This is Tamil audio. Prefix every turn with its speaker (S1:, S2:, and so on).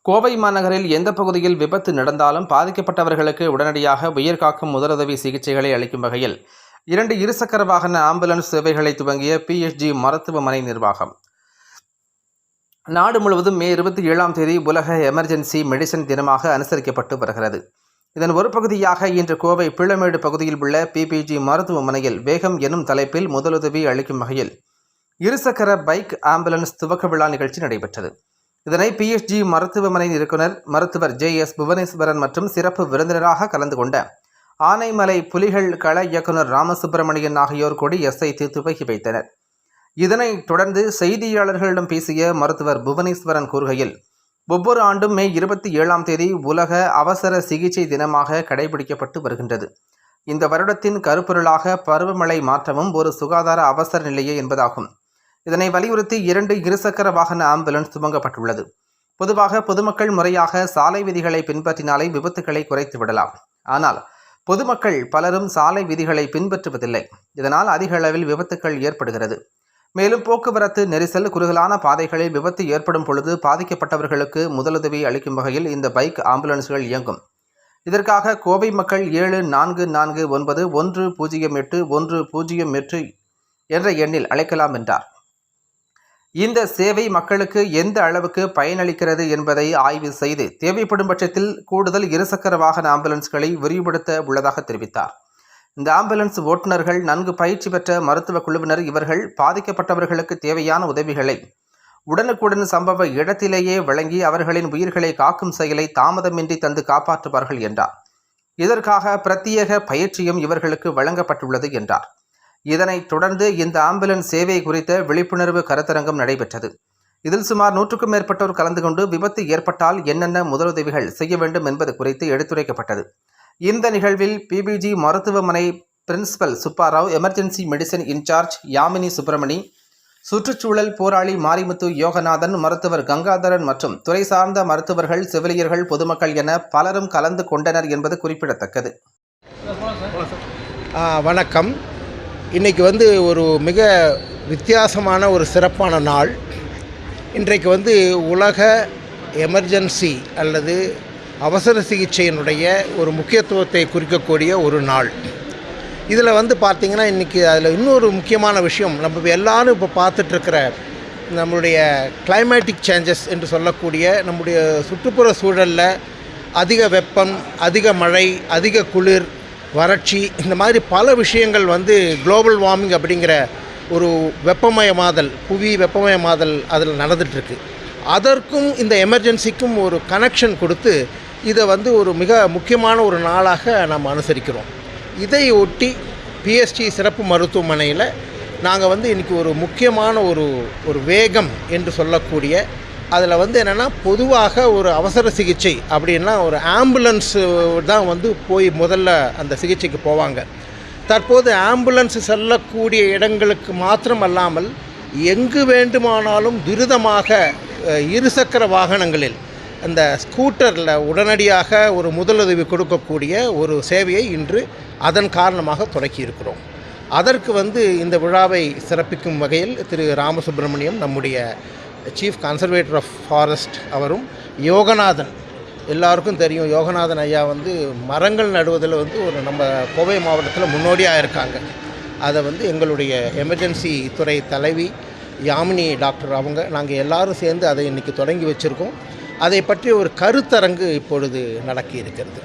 S1: கோவை மாநகரில் எந்த பகுதியில் விபத்து நடந்தாலும் பாதிக்கப்பட்டவர்களுக்கு உடனடியாக உயிர்காக்கும் முதலுதவி சிகிச்சைகளை அளிக்கும் வகையில் 2 இருசக்கர வாகன ஆம்புலன்ஸ் சேவைகளை துவங்கிய PSG மருத்துவமனை நிர்வாகம். நாடு முழுவதும் மே 27ஆம் தேதி உலக எமர்ஜென்சி மெடிசன் தினமாக அனுசரிக்கப்பட்டு வருகிறது. இதன் ஒரு பகுதியாக இன்று கோவை பிள்ளமேடு பகுதியில் உள்ள PSG மருத்துவமனையில் வேகம் எனும் தலைப்பில் முதலுதவி அளிக்கும் வகையில் இருசக்கர பைக் ஆம்புலன்ஸ் துவக்க விழா நிகழ்ச்சி நடைபெற்றது. இதனை PSG மருத்துவமனை இயக்குனர் மருத்துவர் JS புவனேஸ்வரன் மற்றும் சிறப்பு விருந்தினராக கலந்து கொண்ட ஆனைமலை புலிகள் கள இயக்குனர் ராமசுப்பிரமணியன் ஆகியோர் கொடியசைத்து துவக்கி வைத்தனர். இதனைத் தொடர்ந்து செய்தியாளர்களிடம் பேசிய மருத்துவர் புவனேஸ்வரன் கூறுகையில், ஒவ்வொரு ஆண்டும் மே 27ஆம் தேதி உலக அவசர சிகிச்சை தினமாக கடைபிடிக்கப்பட்டு வருகின்றது. இந்த வருடத்தின் கருப்பொருளாக பருவமழை மாற்றமும் ஒரு சுகாதார அவசர நிலையே என்பதாகும். இதனை வலியுறுத்தி 2 இருசக்கர வாகன ஆம்புலன்ஸ் துவங்கப்பட்டுள்ளது. பொதுவாக பொதுமக்கள் முறையாக சாலை விதிகளை பின்பற்றினாலே விபத்துக்களை குறைத்து விடலாம். ஆனால் பொதுமக்கள் பலரும் சாலை விதிகளை பின்பற்றுவதில்லை. இதனால் அதிக அளவில் விபத்துக்கள் ஏற்படுகிறது. மேலும் போக்குவரத்து நெரிசல், குறுகலான பாதைகளில் விபத்து ஏற்படும் பொழுது பாதிக்கப்பட்டவர்களுக்கு முதலுதவி அளிக்கும் வகையில் இந்த பைக் ஆம்புலன்ஸ்கள் இயங்கும். இதற்காக கோவை மக்கள் 7441081008 என்ற எண்ணில் அழைக்கலாம் என்றார். இந்த சேவை மக்களுக்கு எந்த அளவுக்கு பயனளிக்கிறது என்பதை ஆய்வு செய்து தேவைப்படும் பட்சத்தில் கூடுதல் இருசக்கர வாகன ஆம்புலன்ஸ்களை விரிவுபடுத்த உள்ளதாக தெரிவித்தார். இந்த ஆம்புலன்ஸ் ஓட்டுநர்கள் நன்கு பயிற்சி பெற்ற மருத்துவ குழுவினர். இவர்கள் பாதிக்கப்பட்டவர்களுக்கு தேவையான உதவிகளை உடனுக்குடன் சம்பவ இடத்திலேயே வழங்கி அவர்களின் உயிர்களை காக்கும் செயலை தாமதமின்றி தந்து காப்பாற்றுவார்கள் என்றார். இதற்காக பிரத்யேக பயிற்சியும் இவர்களுக்கு வழங்கப்பட்டுள்ளது என்றார். இதனைத் தொடர்ந்து இந்த ஆம்புலன்ஸ் சேவை குறித்த விழிப்புணர்வு கருத்தரங்கம் நடைபெற்றது. இதில் சுமார் 100க்கும் மேற்பட்டோர் கலந்து கொண்டு விபத்து ஏற்பட்டால் என்னென்ன முதலுதவிகள் செய்ய வேண்டும் என்பது குறித்து எடுத்துரைக்கப்பட்டது. இந்த நிகழ்வில் PSG மருத்துவமனை principal Subbarao, emergency medicine in-charge Yamini Subramani, சுற்றுச்சூழல் போராளி மாரிமுத்து யோகநாதன், மருத்துவர் கங்காதரன் மற்றும் துறை சார்ந்த மருத்துவர்கள், செவிலியர்கள், பொதுமக்கள் என பலரும் கலந்து கொண்டனர் என்பது குறிப்பிடத்தக்கது.
S2: வணக்கம். இன்றைக்கி ஒரு மிக வித்தியாசமான ஒரு சிறப்பான நாள். இன்றைக்கு உலக எமர்ஜென்சி அல்லது அவசர சிகிச்சையினுடைய ஒரு முக்கியத்துவத்தை குறிக்கக்கூடிய ஒரு நாள். இதில் பார்த்திங்கன்னா இன்றைக்கி அதில் இன்னொரு முக்கியமான விஷயம், நம்ம எல்லோரும் இப்போ பார்த்துட்ருக்கிற நம்மளுடைய கிளைமேட்டிக் சேஞ்சஸ் என்று சொல்லக்கூடிய நம்முடைய சுற்றுப்புற சூழலில் அதிக வெப்பம், அதிக மழை, அதிக குளிர், வறட்சி, இந்த மாதிரி பல விஷயங்கள் குளோபல் வார்மிங் அப்படிங்கிற ஒரு வெப்பமயமாதல், புவி வெப்பமயமாதல் அதில் நடந்துகிட்ருக்கு. அதற்கும் இந்த எமர்ஜென்சிக்கும் ஒரு கனெக்ஷன் கொடுத்து இதை ஒரு மிக முக்கியமான ஒரு நாளாக நாம் அனுசரிக்கிறோம். இதை ஒட்டி PSG சிறப்பு மருத்துவமனையில் நாங்கள் இன்றைக்கி ஒரு முக்கியமான ஒரு வேகம் என்று சொல்லக்கூடிய அதில் என்னென்னா, பொதுவாக ஒரு அவசர சிகிச்சை அப்படின்னா ஒரு ஆம்புலன்ஸ் தான் போய் முதல்ல அந்த சிகிச்சைக்கு போவாங்க. தற்போது ஆம்புலன்ஸ் செல்லக்கூடிய இடங்களுக்கு மாத்திரம் அல்லாமல் எங்கு வேண்டுமானாலும் துரிதமாக இருசக்கர வாகனங்களில் அந்த ஸ்கூட்டரில் உடனடியாக ஒரு முதலுதவி கொடுக்கக்கூடிய ஒரு சேவையை இன்று அதன் காரணமாக தொடக்கியிருக்கிறோம். அதற்கு இந்த விழாவை சிறப்பிக்கும் வகையில் திரு ராமசுப்பிரமணியம், நம்முடைய சீஃப் கன்சர்வேட்டர் ஆஃப் ஃபாரஸ்ட், அவரும் யோகநாதன், எல்லாருக்கும் தெரியும் யோகநாதன் ஐயா மரங்கள் நடுவதில் ஒரு நம்ம கோவை மாவட்டத்தில் முன்னோடியாக இருக்காங்க. அதை எங்களுடைய எமர்ஜென்சி துறை தலைவி யாமினி டாக்டர் அவங்க, நாங்கள் எல்லோரும் சேர்ந்து அதை இன்றைக்கி தொடங்கி வச்சுருக்கோம். அதை பற்றி ஒரு கருத்தரங்கு இப்பொழுது நடக்கி இருக்கிறது.